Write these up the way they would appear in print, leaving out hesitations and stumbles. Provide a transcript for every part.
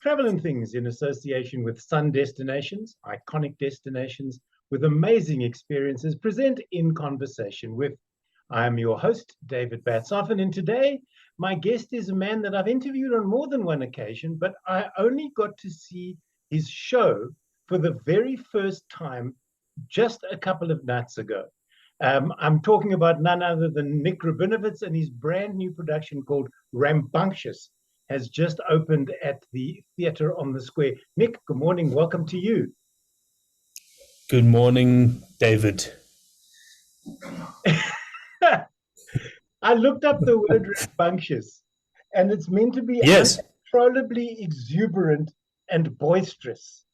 Travel and Things in association with Sun Destinations, iconic destinations with amazing experiences, present In Conversation with. I am your host, David Batsoffen, and today my guest is a man that I've interviewed on more than one occasion, but I only got to see his show for the very first time just a couple of nights ago. I'm talking about none other than Nik Rabinowitz, and his brand new production called Rambunctious has just opened at the Theatre on the Square. Nik, good morning. Welcome to you. Good morning, David. I looked up the word rambunctious, and it's meant to be Yes. uncontrollably exuberant and boisterous.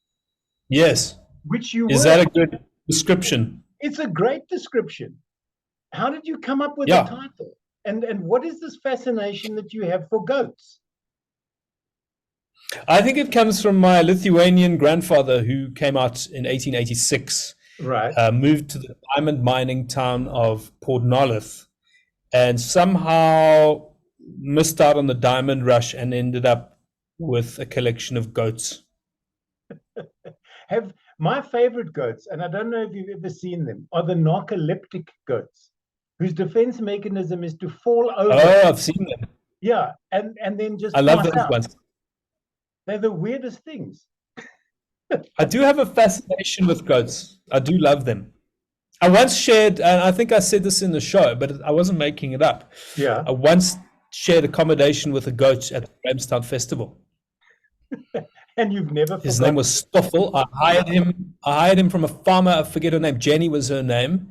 Yes. Which you Is were. that a good description? It's a great description. How did you come up with the title? And what is this fascination that you have for goats? I think it comes from my Lithuanian grandfather who came out in 1886. Right. Moved to the diamond mining town of Port and somehow missed out on the diamond rush and ended up with a collection of goats. My favorite goats, and I don't know if you've ever seen them, are the narcoleptic goats, whose defense mechanism is to fall over. Oh, I've seen them. Yeah, and then just I love pass those out. ones. They're the weirdest things. I do have a fascination with goats. I do love them. I once shared, and I think I said this in the show, but I wasn't making it up. Yeah. I once shared accommodation with a goat at the Grahamstown Festival. And you've never His name was Stoffel. I hired him from a farmer. I forget her name. Jenny was her name.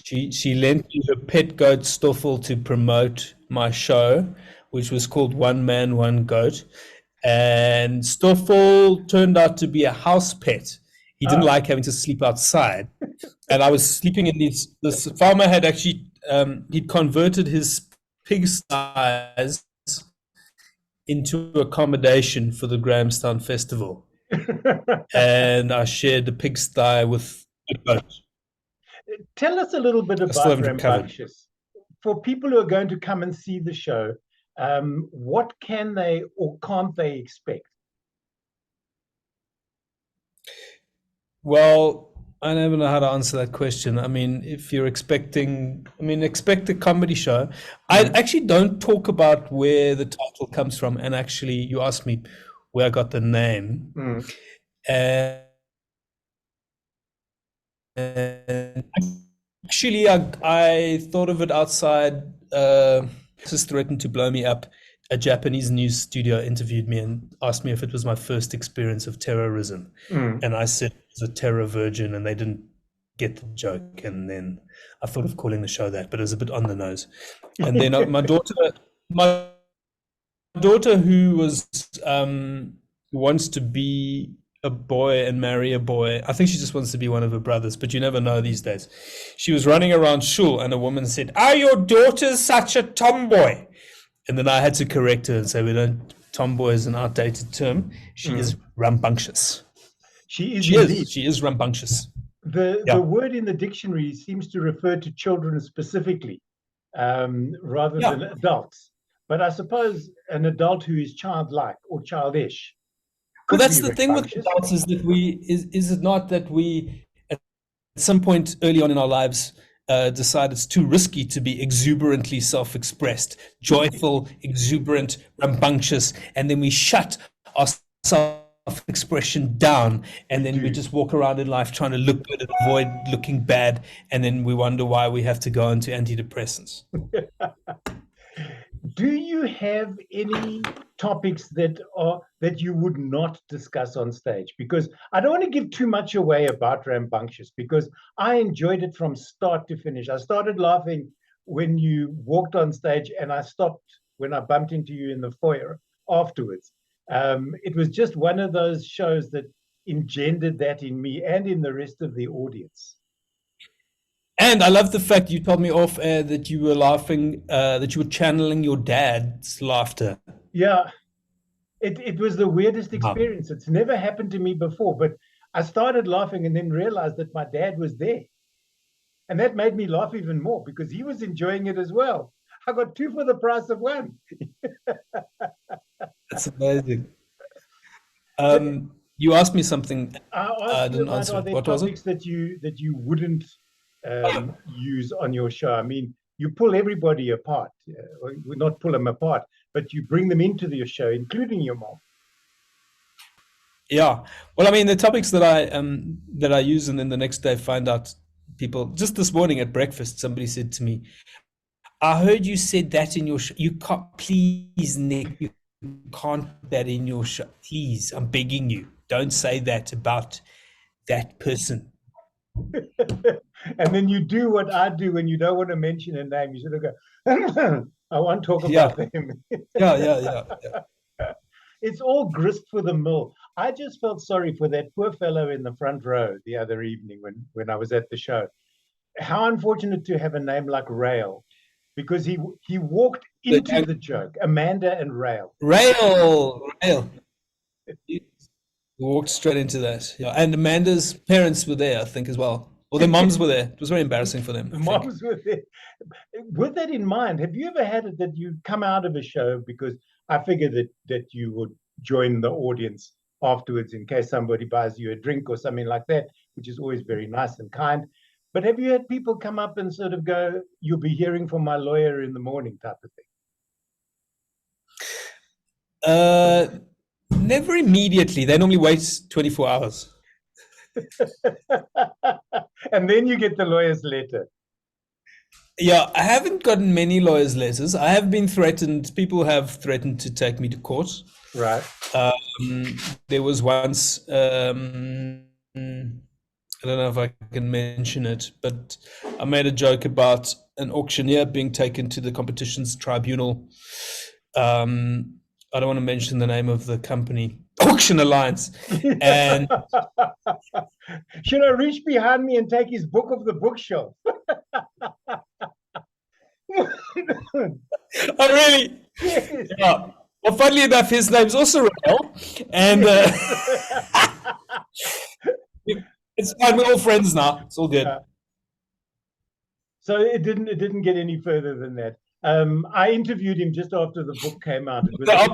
She lent me her pet goat Stoffel to promote my show, which was called One Man, One Goat. And Stoffel turned out to be a house pet. He didn't like having to sleep outside. And I was sleeping in this farmer had actually, he'd converted his pigsties into accommodation for the Grahamstown Festival. And I shared the pigsty with the goat. Tell us a little bit about Rambunctious. For people who are going to come and see the show, what can they or can't they expect? Well, I never know how to answer that question. I mean, if you're expect a comedy show. I actually don't talk about where the title comes from. And actually, you asked me where I got the name. And actually, I thought of it outside. Just threatened to blow me up. A Japanese news studio interviewed me and asked me if it was my first experience of terrorism. And I said it was a terror virgin, and they didn't get the joke. And then I thought of calling the show that, but it was a bit on the nose. And then my daughter who wants to be a boy and marry a boy. I think she just wants to be one of her brothers, but you never know these days. She was running around shul and a woman said, "Are your daughters such a tomboy?" And then I had to correct her and say, tomboy is an outdated term. She is rambunctious. She is rambunctious. The word in the dictionary seems to refer to children specifically, rather than adults. But I suppose an adult who is childlike or childish. Well, that's the thing with adults, is that is it not that we, at some point early on in our lives, decide it's too risky to be exuberantly self-expressed, joyful, exuberant, rambunctious, and then we shut our self-expression down, and then we just walk around in life trying to look good and avoid looking bad, and then we wonder why we have to go into antidepressants. Do you have any topics that you would not discuss on stage? Because I don't want to give too much away about Rambunctious, because I enjoyed it from start to finish. I started laughing when you walked on stage, and I stopped when I bumped into you in the foyer afterwards. It was just one of those shows that engendered that in me and in the rest of the audience. And I love the fact you told me off air that you were laughing, that you were channeling your dad's laughter. Yeah, it was the weirdest experience. It's never happened to me before, but I started laughing and then realized that my dad was there. And that made me laugh even more because he was enjoying it as well. I got two for the price of one. That's amazing. You asked me something. I I asked you didn't about, answer are it. there What was it? topics that you wouldn't use on your show? I mean, you pull everybody apart, or not pull them apart, but you bring them into your show, including your mom. Yeah. Well, I mean, the topics that I use, and then the next day find out people. Just this morning at breakfast, somebody said to me, "I heard you said that in your show. You can't, please, Nick. You can't put that in your show. Please, I'm begging you. Don't say that about that person." And then you do what I do when you don't want to mention a name. You sort of go, I won't talk Yeah. about them. Yeah. It's all grist for the mill. I just felt sorry for that poor fellow in the front row the other evening when I was at the show. How unfortunate to have a name like Rail, because he walked into the joke. Amanda and Rail. Rail. You walked straight into that. Yeah. And Amanda's parents were there, I think, as well. Or their moms were there. It was very embarrassing for them. The moms were there. With that in mind, have you ever had it that you come out of a show, because I figured that you would join the audience afterwards in case somebody buys you a drink or something like that, which is always very nice and kind. But have you had people come up and sort of go, "You'll be hearing from my lawyer in the morning," type of thing? Never immediately. They normally wait 24 hours. And then you get the lawyer's letter. Yeah, I haven't gotten many lawyers' letters. I have been threatened. People have threatened to take me to court. Right. There was once, I don't know if I can mention it, but I made a joke about an auctioneer being taken to the competitions tribunal. I don't want to mention the name of the company, Auction Alliance. And should I reach behind me and take his book off the bookshelf? Oh, really? Yes. Yeah. Well, funnily enough, his name's also Rael, and it's fine. We're all friends now. It's all good. So it didn't get any further than that. I interviewed him just after the book came out. There are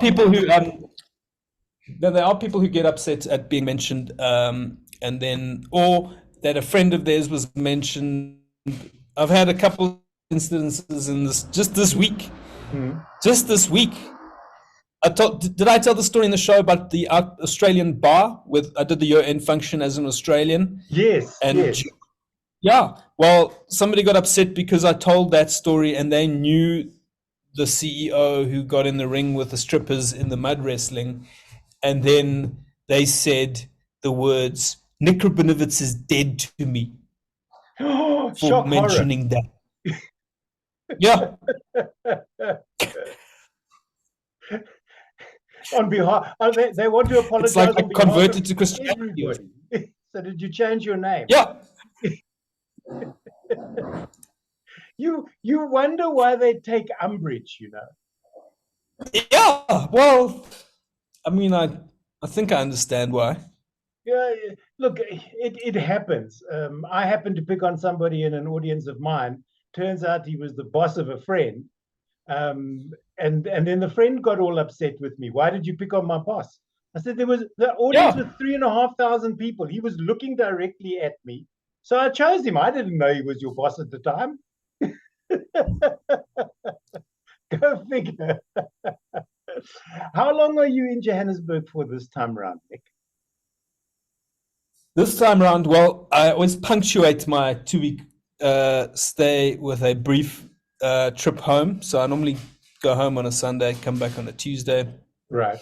people who get upset at being mentioned, and then, or that a friend of theirs was mentioned. I've had a couple instances in this week. Just this week. Did I tell the story in the show about the Australian bar with I did the year-end function as an Australian? Yes. And yes. Yeah. Well, somebody got upset because I told that story, and they knew the CEO who got in the ring with the strippers in the mud wrestling, and then they said the words, "Nik Rabinowitz is dead to me," for shock mentioning horror. that. Yeah. On behalf, they want to apologize. It's like on behalf converted of to Christianity. Everybody. So did you change your name? Yeah. You wonder why they take umbrage, you know. Yeah. Well, I mean, I think I understand why. Yeah. Look, it happens. I happened to pick on somebody in an audience of mine. Turns out he was the boss of a friend. And then the friend got all upset with me. "Why did you pick on my boss?" I said, "The audience was 3,500 people. He was looking directly at me. So I chose him. I didn't know he was your boss at the time." Go figure. How long are you in Johannesburg for this time round, Nick? This time round, well, I always punctuate my 2-week stay with a brief trip home. So I normally go home on a Sunday, come back on a Tuesday. Right.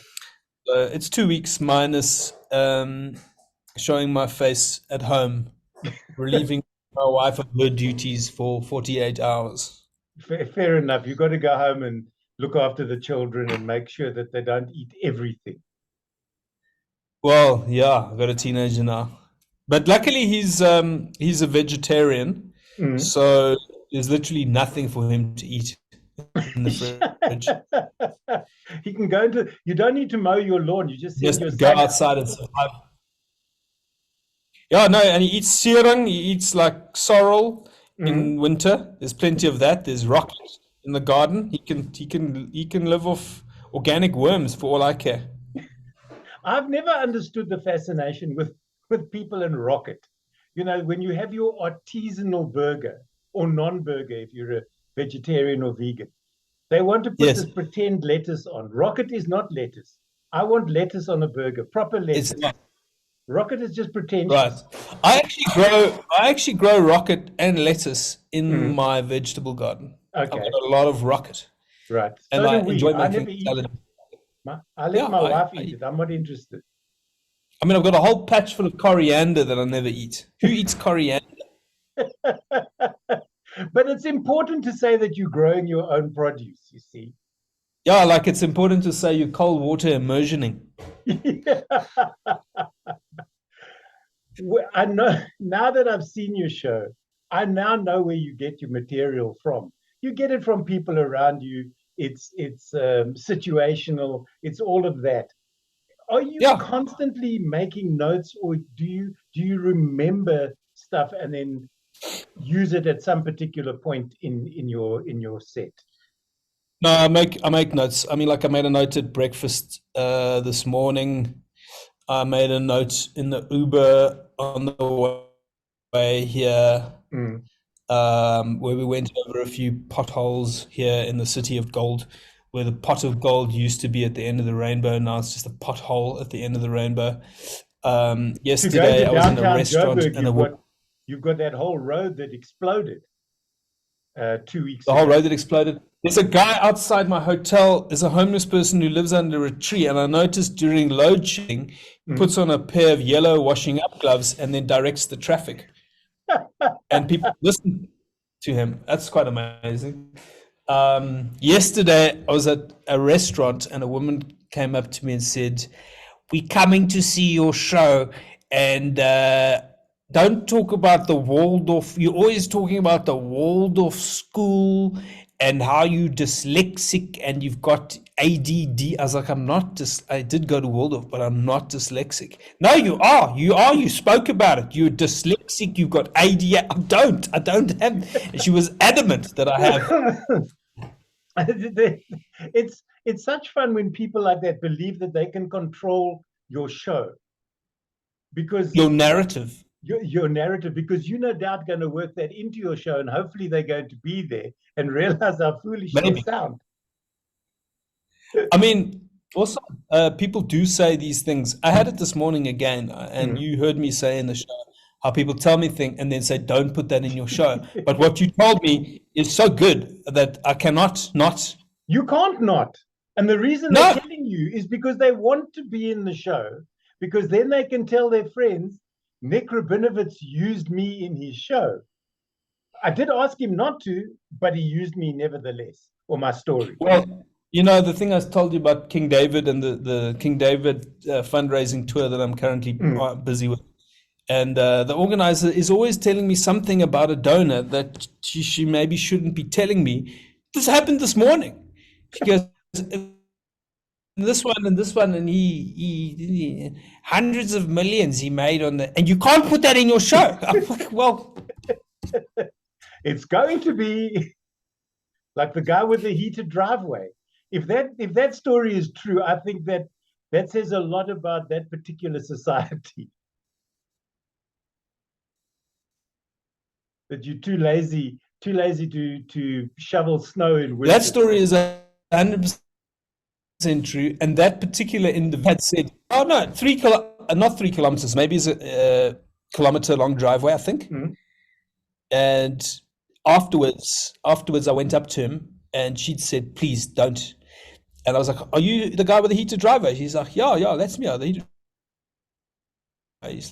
It's 2 weeks minus showing my face at home, relieving my wife of her duties for 48 hours. Fair enough. You've got to go home and look after the children and make sure that they don't eat everything. Well, yeah, I've got a teenager now. But luckily he's a vegetarian, so there's literally nothing for him to eat in the fridge. He can go into. You don't need to mow your lawn. You just go outside and survive. Yeah, no, and he eats sierang. He eats like sorrel in winter. There's plenty of that. There's rocket in the garden. He can live off organic worms for all I care. I've never understood the fascination with people in rocket. You know, when you have your artisanal burger or non-burger, if you're a vegetarian or vegan, they want to put Yes, this pretend lettuce on. Rocket is not lettuce. I want lettuce on a burger, proper it's lettuce. not Rocket is just right. pretentious. I actually grow rocket and lettuce in Mm, my vegetable garden. I've got okay, a lot of rocket, right. and So do I we. enjoy I making never eat salad. it. I let Yeah, my I, wife eat I it. I'm not interested. I mean, I've got a whole patch full of coriander that I never eat. Who eats coriander? But it's important to say that you're growing your own produce, you see. Yeah, like it's important to say you're cold water immersioning. I know now that I've seen your show, I now know where you get your material from. You get it from people around you. It's situational. It's all of that. Are you Yeah. constantly making notes, or do you remember stuff and then use it at some particular point in your set? No, I make notes. I mean, like I made a note at breakfast this morning. I made a note in the Uber on the way here, Mm. where we went over a few potholes here in the city of gold, where the pot of gold used to be at the end of the rainbow. Now it's just a pothole at the end of the rainbow. To go to Yesterday I was in a downtown restaurant Joburg, and you've got that whole road that exploded 2 weeks the whole ago. road that exploded. There's a guy outside my hotel. There's a homeless person who lives under a tree, and I noticed during load shedding, he Mm. puts on a pair of yellow washing up gloves and then directs the traffic, and people listen to him. That's quite amazing. Yesterday, I was at a restaurant, and a woman came up to me and said, "We're coming to see your show, and don't talk about the Waldorf. You're always talking about the Waldorf school and how you dyslexic and you've got ADD." I was like, I'm not I did go to Waldorf, but I'm not dyslexic. No, you are. You are. You spoke about it. You're dyslexic. You've got ADD. I don't have. And she was adamant that I have. It's such fun when people like that believe that they can control your show because Your narrative. your narrative, because you're no doubt going to work that into your show, and hopefully they're going to be there and realize how foolish they Maybe. sound. I mean, also, people do say these things. I had it this morning again, and Mm. you heard me say in the show how people tell me things and then say, don't put that in your show. But what you told me is so good that I cannot not. You can't not. And the reason they're No, telling you is because they want to be in the show, because then they can tell their friends, Nik Rabinowitz used me in his show. I did ask him not to, but he used me nevertheless, or my story. well, the thing I told you about King David and the King David fundraising tour that I'm currently Mm. busy with. And the organizer is always telling me something about a donor that she maybe shouldn't be telling me. This happened this morning. She goes, this one and this one, and he hundreds of millions he made on and you can't put that in your show. I'm like, well, It's going to be like the guy with the heated driveway. If that story is true, I think that says a lot about that particular society. That you're too lazy to shovel snow in that winter. story is 100% true. And that particular individual had said, oh no, not 3 kilometers, maybe it's a kilometer long driveway, I think. Mm. And afterwards, I went up to him and she'd said, please don't. And I was like, are you the guy with the heated driveway? She's like, yeah, that's me. The heated driveway.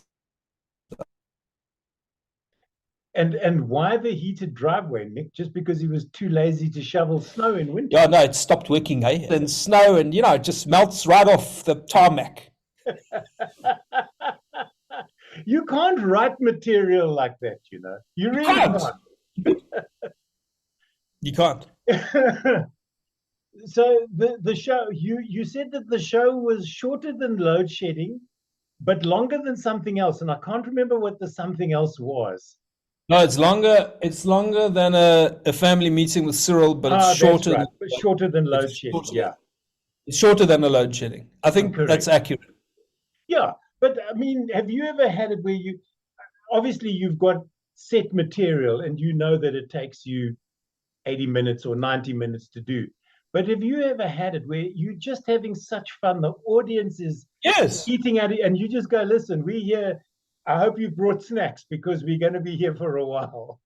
And why the heated driveway, Nik? Just because he was too lazy to shovel snow in winter? Yeah, no, it stopped working, eh? And snow and, it just melts right off the tarmac. You can't write material like that, You really can't. You can't. So the show, you said that the show was shorter than load shedding, but longer than something else, and I can't remember what the something else was. No, it's longer. It's longer than a family meeting with Cyril, but it's shorter. Shorter than load shedding. Shorter, Yeah, it's shorter than a load shedding. I think that's accurate. Yeah, but I mean, have you ever had it where obviously you've got set material and you know that it takes you 80 minutes or 90 minutes to do. But have you ever had it where you're just having such fun? The audience is Yes. eating at it, and you just go, listen, we're here. I hope you brought snacks because we're going to be here for a while.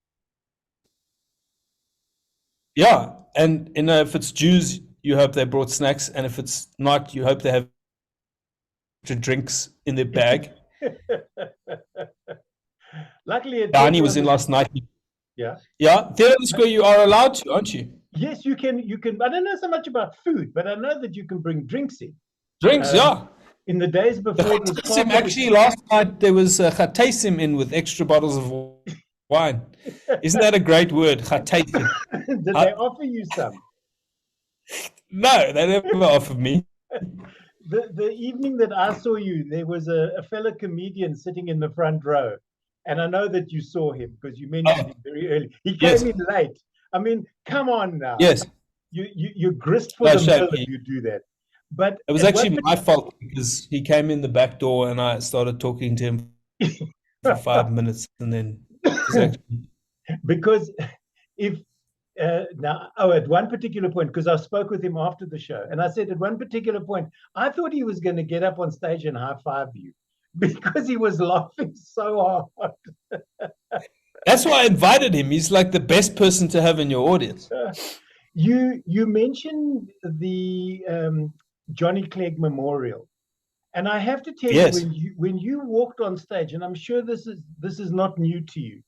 Yeah. And if it's Jews, you hope they brought snacks, and if it's not, you hope they have drinks in their bag. Luckily, Danny was in last night. Yeah. Yeah. Theatre Square, you are allowed to, aren't you? Yes, you can. You can. I don't know so much about food, but I know that you can bring drinks in. Drinks, yeah. In the days before it was actually, last night there was chateisim in with extra bottles of wine. Isn't that a great word, chateisim? Did they offer you some? No, they never offered me. The evening that I saw you, there was a fellow comedian sitting in the front row. And I know that you saw him because you mentioned him very early. He came in late. I mean, come on now. Yes. You grist for the mill if you do that. But it was actually my fault because he came in the back door and I started talking to him for 5 minutes and then because if at one particular point, because I spoke with him after the show, and I said at one particular point, I thought he was going to get up on stage and high five you because he was laughing so hard. That's why I invited him. He's like the best person to have in your audience. You mentioned the Johnny Clegg Memorial, and I have to tell you, when you walked on stage, and I'm sure this is not new to you,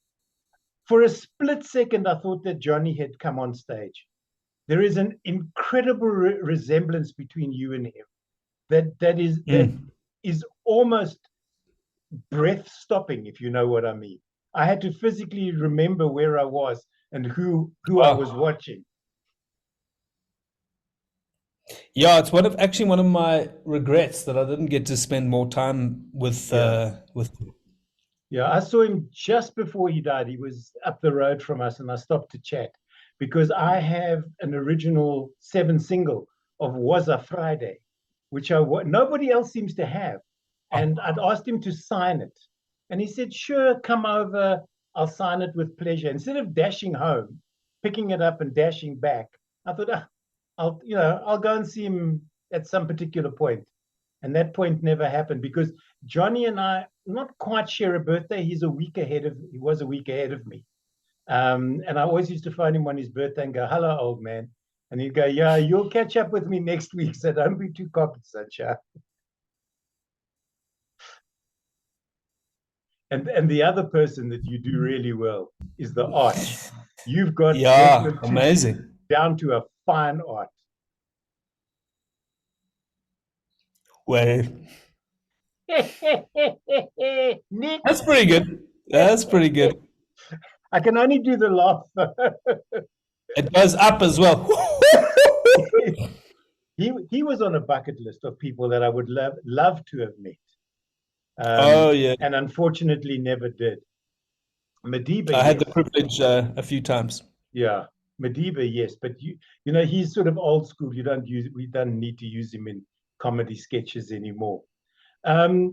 for a split second I thought that Johnny had come on stage. There is an incredible resemblance between you and him that is almost breath stopping, if you know what I mean. I had to physically remember where I was and who I was watching. Yeah, it's one of my regrets that I didn't get to spend more time with him. Yeah, I saw him just before he died. He was up the road from us, and I stopped to chat because I have an original 7 single of Was a Friday, which nobody else seems to have. And I'd asked him to sign it. And he said, sure, come over. I'll sign it with pleasure. Instead of dashing home, picking it up and dashing back, I thought, I'll go and see him at some particular point. And that point never happened because Johnny and I not quite share a birthday. He was a week ahead of me. And I always used to phone him on his birthday and go, hello, old man. And he'd go, yeah, you'll catch up with me next week, so don't be too cocky, Sacha. And the other person that you do really well is the art. You've got amazing down to a fine art. Well, Nik. That's pretty good. That's pretty good. I can only do the laugh. It goes up as well. He was on a bucket list of people that I would love to have met. And unfortunately never did. Madiba, I had the privilege a few times. Yeah, Madiba, yes, but he's sort of old school. We don't need to use him in comedy sketches anymore. You're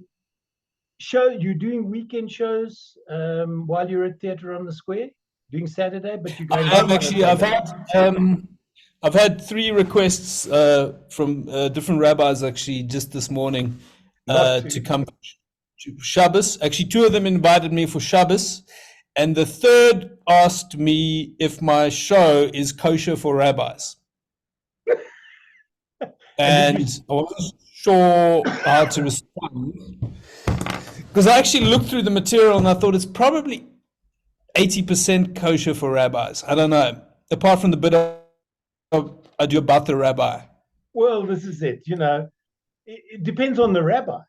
doing weekend shows while you're at Theatre on the Square, doing Saturday, but you're going. I've had 3 requests from different rabbis actually just this morning to come to Shabbos. Actually, 2 of them invited me for Shabbos, and the 3rd asked me if my show is kosher for rabbis. And I wasn't sure how to respond because I actually looked through the material and I thought it's probably 80% kosher for rabbis. I don't know, apart from the bit I do about the rabbi. Well, this is it. It depends on the rabbi.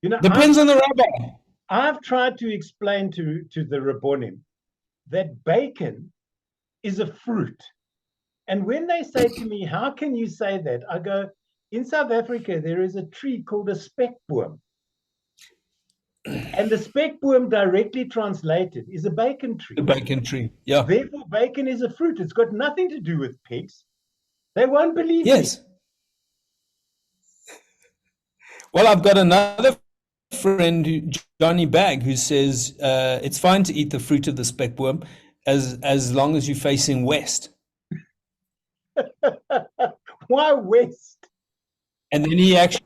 Depends on the rabbi. I've tried to explain to the Rabbonim that bacon is a fruit. And when they say to me, how can you say that? I go, in South Africa, there is a tree called a spekboom. And the spekboom, directly translated, is a bacon tree. A bacon tree, yeah. Therefore, bacon is a fruit. It's got nothing to do with pigs. They won't believe me. Well, I've got another friend, Johnny Bag, who says it's fine to eat the fruit of the speckworm as long as you're facing west. Why west? And then he actually,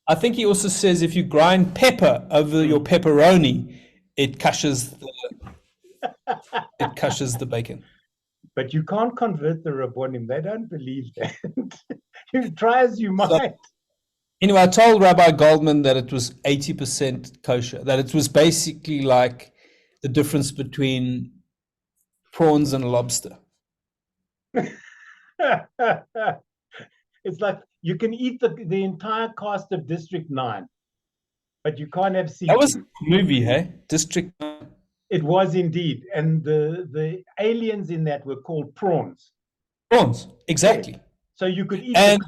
I think he also says if you grind pepper over your pepperoni, it cushes the bacon. But you can't convert the Rabbonim. They don't believe that. You try as you might. So, anyway, I told Rabbi Goldman that it was 80% kosher, that it was basically like the difference between prawns and lobster. It's like you can eat the entire cast of District 9, but you can't have seafood. That was a movie, hey? District 9. It was indeed. And the aliens in that were called prawns. Prawns, exactly. Yeah. So you could eat and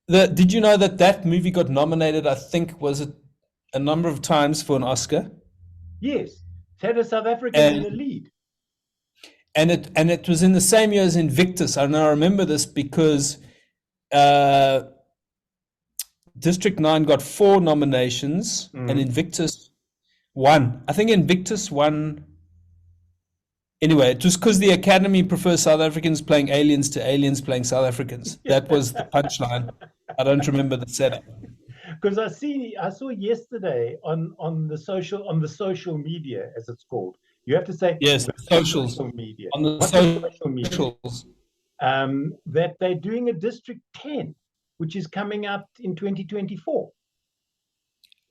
did you know that movie got nominated, I think, was it a number of times for an Oscar? Yes. It had a South African in the lead. And it was in the same year as Invictus. I remember this because District 9 got 4 nominations and Invictus won. I think Invictus won. Anyway, it was because the Academy prefers South Africans playing aliens to aliens playing South Africans. That was the punchline. I don't remember the setup. Because I saw yesterday on the social media, as it's called. You have to say yes, social media. On the social media. That they're doing a District 10, which is coming out in 2024.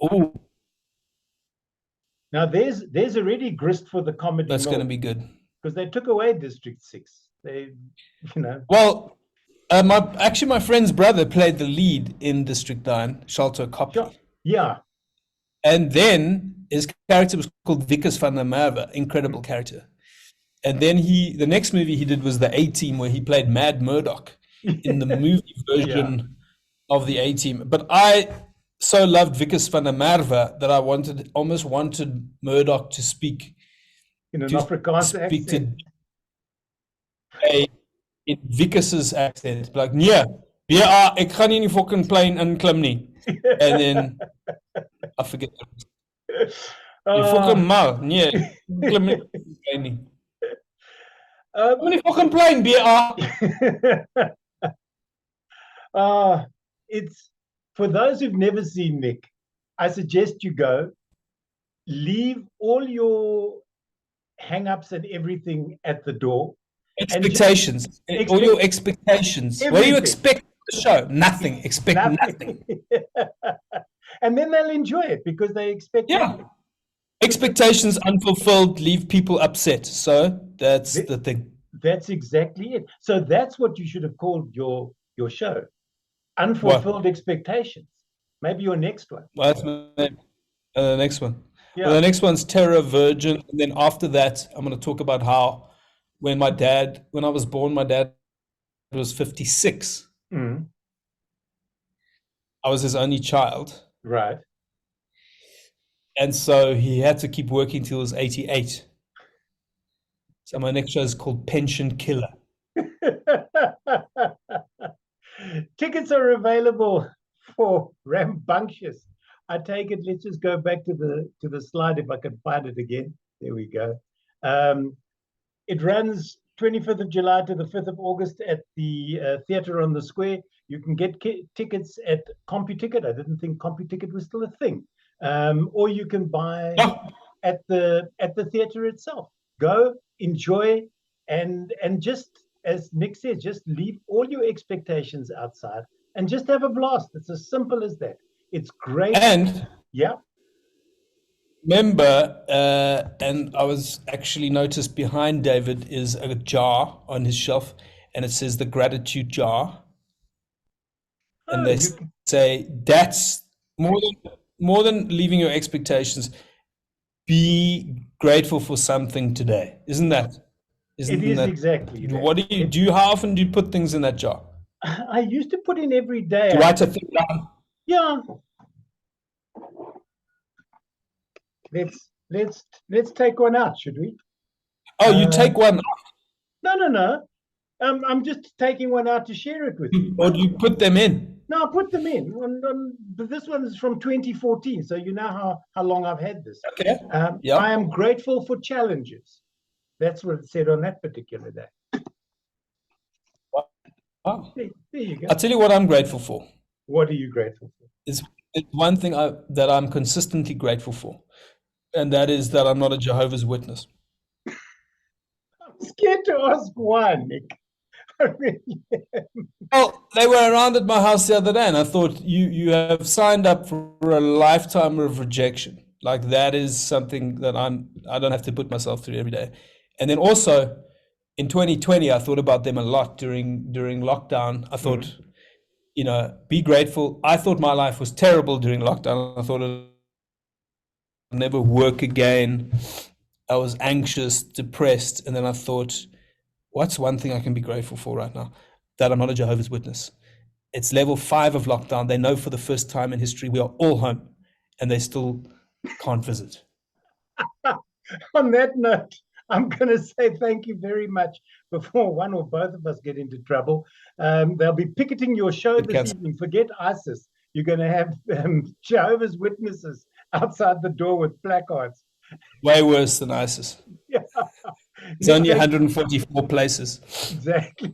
Oh. Now there's already grist for the comedy. That's going to be good. Because they took away District 6. Well, my friend's brother played the lead in District 9, Shalto Copley. Yeah. And then his character was called Vickers van der Merwe, incredible character. And then the next movie he did was The A-Team, where he played Mad Murdoch in the movie version of The A-Team. But I so loved Vickers van der Merwe that I almost wanted Murdoch to speak in an Afrikaans accent. In Vickers's accent. Like, nee, BA, ek gaan nie in die fucking plane inklim nie. And then I forget. Die fucking mal, nee, klim nie nie. Kom in die fucking plane, BA. It's for those who've never seen Nik, I suggest you go, leave all your hang-ups and everything at the door. Expectations. All your expectations. Everything. What do you expect from the show? Nothing. Expect nothing. And then they'll enjoy it because they expect nothing. Expectations unfulfilled leave people upset. So that's the thing. That's exactly it. So that's what you should have called your show. Unfulfilled expectations. Maybe your next one. Well, that's the next one. Yeah. Well, the next one's Terror Virgin. And then after that, I'm going to talk about how when I was born, my dad was 56. Mm. I was his only child. Right. And so he had to keep working till he was 88. So my next show is called Pension Killer. Tickets are available for Rambunctious. I take it, let's just go back to the slide if I can find it again. There we go. It runs 25th of July to the 5th of August at the Theatre on the Square. You can get tickets at CompuTicket. I didn't think CompuTicket was still a thing. Or you can buy at the theatre itself. Go, enjoy, and just, as Nik said, just leave all your expectations outside and just have a blast. It's as simple as that. It's great. And yeah. Remember, and I was actually noticed behind David is a jar on his shelf, and it says the gratitude jar. And they say that's more than leaving your expectations. Be grateful for something today. Isn't that? It is exactly. What do you do? How often do you put things in that jar? I used to put in every day. Do you write a thing down? Yeah. Let's take one out, should we? Oh, you take one out? No. I'm just taking one out to share it with you. Or do you put them in? No, put them in. But this one is from 2014, so you know how long I've had this. Okay. I Yeah. am grateful for challenges. That's what it said on that particular day. Wow. There you go. I'll tell you what I'm grateful for. What are you grateful for? It's one thing that I'm consistently grateful for, and that is that I'm not a Jehovah's Witness. I'm scared to ask one, Nick. I really am. Well, they were around at my house the other day, and I thought you have signed up for a lifetime of rejection. Like that is something that I don't have to put myself through every day. And then also in 2020, I thought about them a lot during lockdown. I thought, be grateful. I thought my life was terrible during lockdown. I thought I'd never work again. I was anxious, depressed, and then I thought, what's one thing I can be grateful for right now? That I'm not a Jehovah's Witness. It's level 5 of lockdown. They know for the first time in history we are all home, and they still can't visit. On that note, I'm going to say thank you very much before one or both of us get into trouble. They'll be picketing your show this evening. Forget ISIS. You're going to have Jehovah's Witnesses outside the door with placards. Way worse than ISIS. Yeah. It's only 144 places. Exactly.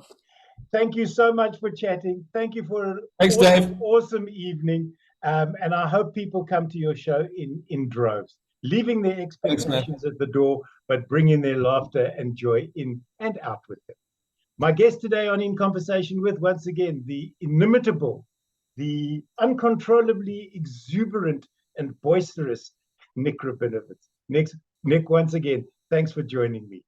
Thank you so much for chatting. Thank you for an awesome evening. And I hope people come to your show in droves, leaving their expectations at the door, but bringing their laughter and joy in and out with them. My guest today on In Conversation With, once again, the inimitable, the uncontrollably exuberant and boisterous Nik Rabinowitz. Nick, once again, thanks for joining me.